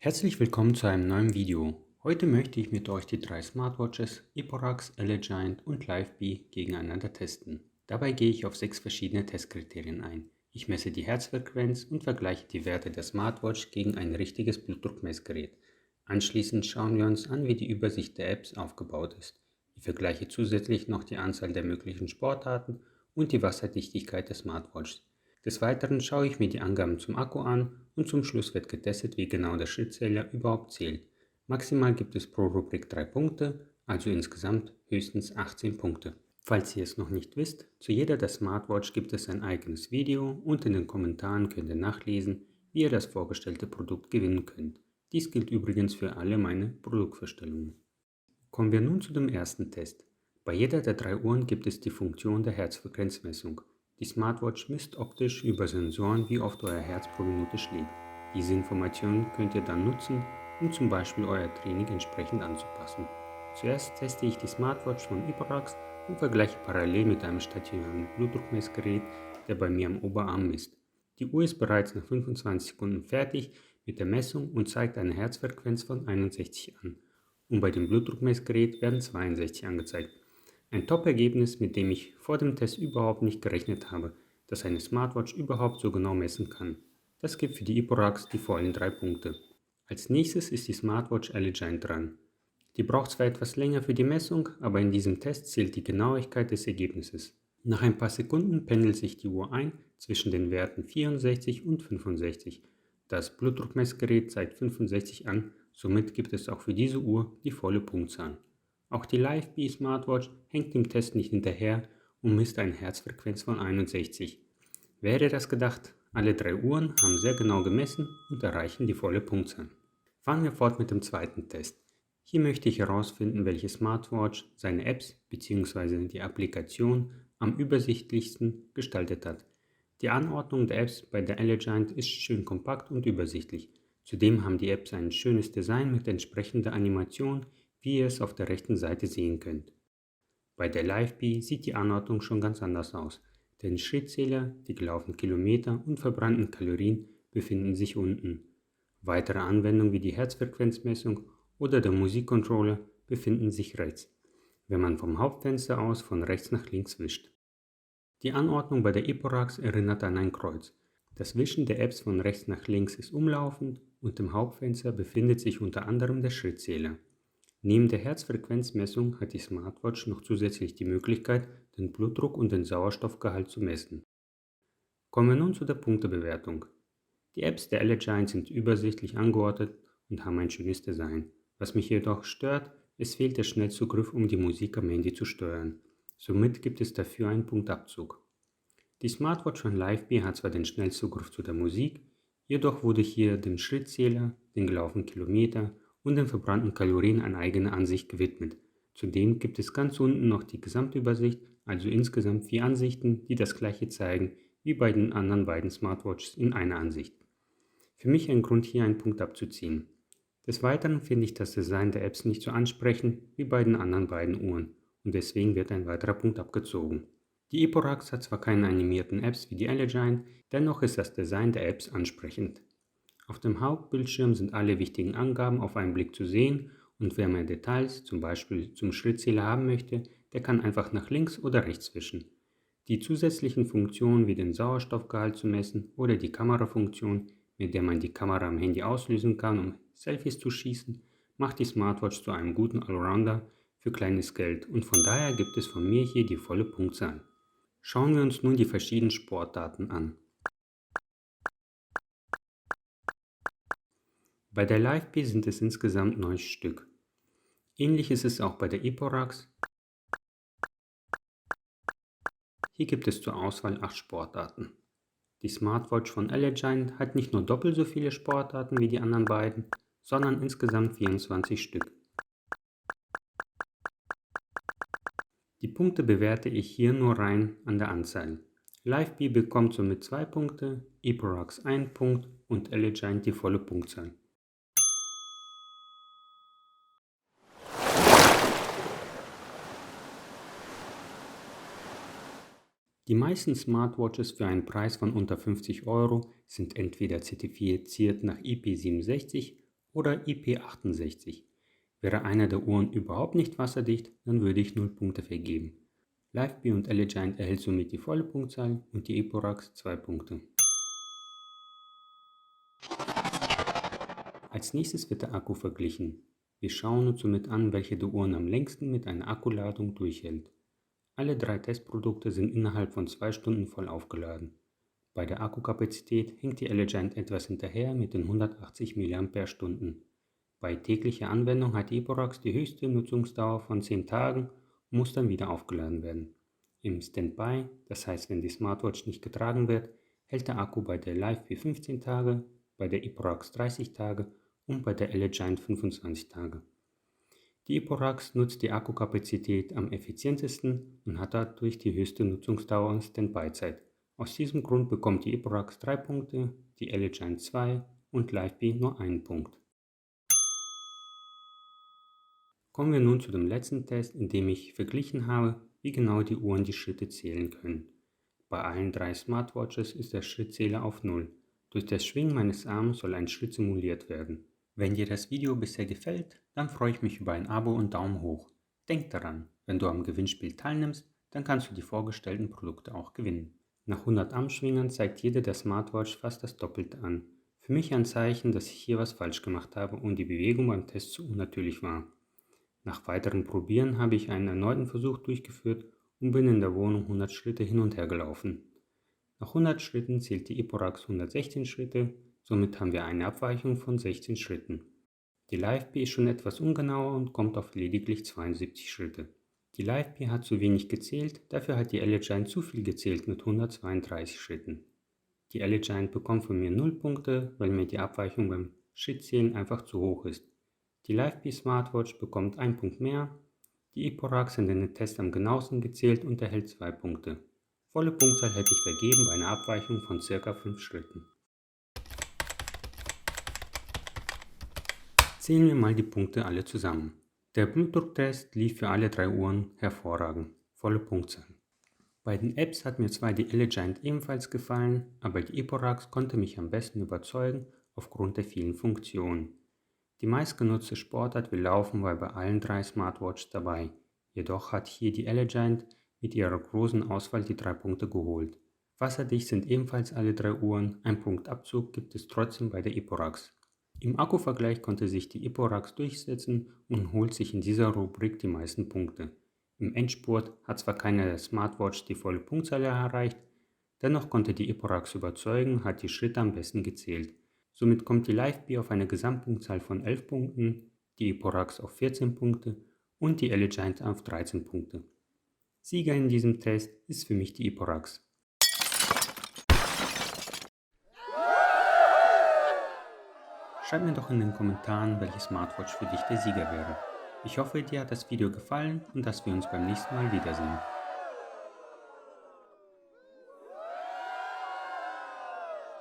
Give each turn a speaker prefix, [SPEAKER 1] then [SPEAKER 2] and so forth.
[SPEAKER 1] Herzlich willkommen zu einem neuen Video. Heute möchte ich mit euch die drei Smartwatches Eporax, Elegiant und LiveBee gegeneinander testen. Dabei gehe ich auf 6 verschiedene Testkriterien ein. Ich messe die Herzfrequenz und vergleiche die Werte der Smartwatch gegen ein richtiges Blutdruckmessgerät. Anschließend schauen wir uns an, wie die Übersicht der Apps aufgebaut ist. Ich vergleiche zusätzlich noch die Anzahl der möglichen Sportarten und die Wasserdichtigkeit der Smartwatch. Des Weiteren schaue ich mir die Angaben zum Akku an und zum Schluss wird getestet, wie genau der Schrittzähler überhaupt zählt. Maximal gibt es pro Rubrik 3 Punkte, also insgesamt höchstens 18 Punkte. Falls ihr es noch nicht wisst, zu jeder der Smartwatch gibt es ein eigenes Video und in den Kommentaren könnt ihr nachlesen, wie ihr das vorgestellte Produkt gewinnen könnt. Dies gilt übrigens für alle meine Produktvorstellungen. Kommen wir nun zu dem ersten Test. Bei jeder der drei Uhren gibt es die Funktion der Herzfrequenzmessung. Die Smartwatch misst optisch über Sensoren, wie oft euer Herz pro Minute schlägt. Diese Informationen könnt ihr dann nutzen, um zum Beispiel euer Training entsprechend anzupassen. Zuerst teste ich die Smartwatch von Eporax und vergleiche parallel mit einem stationären Blutdruckmessgerät, der bei mir am Oberarm misst. Die Uhr ist bereits nach 25 Sekunden fertig mit der Messung und zeigt eine Herzfrequenz von 61 an. Und bei dem Blutdruckmessgerät werden 62 angezeigt. Ein Top-Ergebnis, mit dem ich vor dem Test überhaupt nicht gerechnet habe, dass eine Smartwatch überhaupt so genau messen kann. Das gibt für die Eporax die vollen 3 Punkte. Als nächstes ist die Smartwatch Elegiant dran. Die braucht zwar etwas länger für die Messung, aber in diesem Test zählt die Genauigkeit des Ergebnisses. Nach ein paar Sekunden pendelt sich die Uhr ein zwischen den Werten 64 und 65. Das Blutdruckmessgerät zeigt 65 an, somit gibt es auch für diese Uhr die volle Punktzahl. Auch die LiveBee Smartwatch hängt dem Test nicht hinterher und misst eine Herzfrequenz von 61. Wer hätte das gedacht? Alle drei Uhren haben sehr genau gemessen und erreichen die volle Punktzahl. Fahren wir fort mit dem zweiten Test. Hier möchte ich herausfinden, welche Smartwatch seine Apps bzw. die Applikation am übersichtlichsten gestaltet hat. Die Anordnung der Apps bei der Elegiant ist schön kompakt und übersichtlich. Zudem haben die Apps ein schönes Design mit entsprechender Animation, wie ihr es auf der rechten Seite sehen könnt. Bei der LiveBee sieht die Anordnung schon ganz anders aus. Der Schrittzähler, die gelaufenen Kilometer und verbrannten Kalorien befinden sich unten. Weitere Anwendungen wie die Herzfrequenzmessung oder der Musikcontroller befinden sich rechts, wenn man vom Hauptfenster aus von rechts nach links wischt. Die Anordnung bei der Eporax erinnert an ein Kreuz. Das Wischen der Apps von rechts nach links ist umlaufend und im Hauptfenster befindet sich unter anderem der Schrittzähler. Neben der Herzfrequenzmessung hat die Smartwatch noch zusätzlich die Möglichkeit, den Blutdruck und den Sauerstoffgehalt zu messen. Kommen wir nun zu der Punktebewertung. Die Apps der Elegiant sind übersichtlich angeordnet und haben ein schönes Design. Was mich jedoch stört, es fehlt der Schnellzugriff, um die Musik am Handy zu steuern. Somit gibt es dafür einen Punktabzug. Die Smartwatch von LiveBee hat zwar den Schnellzugriff zu der Musik, jedoch wurde hier dem Schrittzähler, den gelaufenen Kilometer und den verbrannten Kalorien eine eigene Ansicht gewidmet. Zudem gibt es ganz unten noch die Gesamtübersicht, also insgesamt 4 Ansichten, die das gleiche zeigen wie bei den anderen beiden Smartwatches in einer Ansicht. Für mich ein Grund, hier einen Punkt abzuziehen. Des Weiteren finde ich das Design der Apps nicht so ansprechend wie bei den anderen beiden Uhren und deswegen wird ein weiterer Punkt abgezogen. Die Eporax hat zwar keine animierten Apps wie die Elegiant, dennoch ist das Design der Apps ansprechend. Auf dem Hauptbildschirm sind alle wichtigen Angaben auf einen Blick zu sehen und wer mehr Details, zum Beispiel zum Schrittzähler haben möchte, der kann einfach nach links oder rechts wischen. Die zusätzlichen Funktionen wie den Sauerstoffgehalt zu messen oder die Kamerafunktion, mit der man die Kamera am Handy auslösen kann, um Selfies zu schießen, macht die Smartwatch zu einem guten Allrounder für kleines Geld und von daher gibt es von mir hier die volle Punktzahl. Schauen wir uns nun die verschiedenen Sportdaten an. Bei der LiveBee sind es insgesamt 9 Stück. Ähnlich ist es auch bei der Eporax. Hier gibt es zur Auswahl 8 Sportarten. Die Smartwatch von Elegiant hat nicht nur doppelt so viele Sportarten wie die anderen beiden, sondern insgesamt 24 Stück. Die Punkte bewerte ich hier nur rein an der Anzahl. LiveBee bekommt somit 2 Punkte, Eporax 1 Punkt und Elegiant die volle Punktzahl. Die meisten Smartwatches für einen Preis von unter 50 € sind entweder zertifiziert nach IP67 oder IP68. Wäre eine der Uhren überhaupt nicht wasserdicht, dann würde ich 0 Punkte vergeben. LiveBee und Elegiant erhält somit die volle Punktzahl und die Eporax 2 Punkte. Als nächstes wird der Akku verglichen. Wir schauen uns somit an, welche der Uhren am längsten mit einer Akkuladung durchhält. Alle 3 Testprodukte sind innerhalb von 2 Stunden voll aufgeladen. Bei der Akkukapazität hinkt die Elegiant etwas hinterher mit den 180 mAh. Bei täglicher Anwendung hat die Eporax die höchste Nutzungsdauer von 10 Tagen und muss dann wieder aufgeladen werden. Im Standby, das heißt wenn die Smartwatch nicht getragen wird, hält der Akku bei der LiveBee 15 Tage, bei der Eporax 30 Tage und bei der Elegiant 25 Tage. Die Eporax nutzt die Akkukapazität am effizientesten und hat dadurch die höchste Nutzungsdauer und Standby-Zeit. Aus diesem Grund bekommt die Eporax 3 Punkte, die Elegiant 2 und LiveBee nur 1 Punkt. Kommen wir nun zu dem letzten Test, in dem ich verglichen habe, wie genau die Uhren die Schritte zählen können. Bei allen 3 Smartwatches ist der Schrittzähler auf 0. Durch das Schwingen meines Arms soll ein Schritt simuliert werden. Wenn dir das Video bisher gefällt, dann freue ich mich über ein Abo und Daumen hoch. Denk daran, wenn du am Gewinnspiel teilnimmst, dann kannst du die vorgestellten Produkte auch gewinnen. Nach 100 Armschwingern zeigt jede der Smartwatch fast das Doppelte an. Für mich ein Zeichen, dass ich hier was falsch gemacht habe und die Bewegung beim Test zu unnatürlich war. Nach weiteren Probieren habe ich einen erneuten Versuch durchgeführt und bin in der Wohnung 100 Schritte hin und her gelaufen. Nach 100 Schritten zählt die Eporax 116 Schritte, somit haben wir eine Abweichung von 16 Schritten. Die LiveBee ist schon etwas ungenauer und kommt auf lediglich 72 Schritte. Die LiveBee hat zu wenig gezählt, dafür hat die Elegiant zu viel gezählt mit 132 Schritten. Die Elegiant bekommt von mir 0 Punkte, weil mir die Abweichung beim Schrittzählen einfach zu hoch ist. Die LiveBee Smartwatch bekommt 1 Punkt mehr, die Eporax hat in den Test am genauesten gezählt und erhält 2 Punkte. Volle Punktzahl hätte ich vergeben bei einer Abweichung von ca. 5 Schritten. Zählen wir mal die Punkte alle zusammen. Der Blutdrucktest lief für alle 3 Uhren hervorragend, volle Punktzahl. Bei den Apps hat mir zwar die Elegiant ebenfalls gefallen, aber die Eporax konnte mich am besten überzeugen aufgrund der vielen Funktionen. Die meistgenutzte Sportart wie Laufen war bei allen 3 Smartwatches dabei, jedoch hat hier die Elegiant mit ihrer großen Auswahl die 3 Punkte geholt. Wasserdicht sind ebenfalls alle 3 Uhren, ein Punkt Abzug gibt es trotzdem bei der Eporax. Im Akkuvergleich konnte sich die Eporax durchsetzen und holt sich in dieser Rubrik die meisten Punkte. Im Endspurt hat zwar keine der Smartwatch die volle Punktzahl erreicht, dennoch konnte die Eporax überzeugen und hat die Schritte am besten gezählt. Somit kommt die LiveBee auf eine Gesamtpunktzahl von 11 Punkten, die Eporax auf 14 Punkte und die Elegiant auf 13 Punkte. Sieger in diesem Test ist für mich die Eporax. Schreib mir doch in den Kommentaren, welche Smartwatch für dich der Sieger wäre. Ich hoffe, dir hat das Video gefallen und dass wir uns beim nächsten Mal wiedersehen.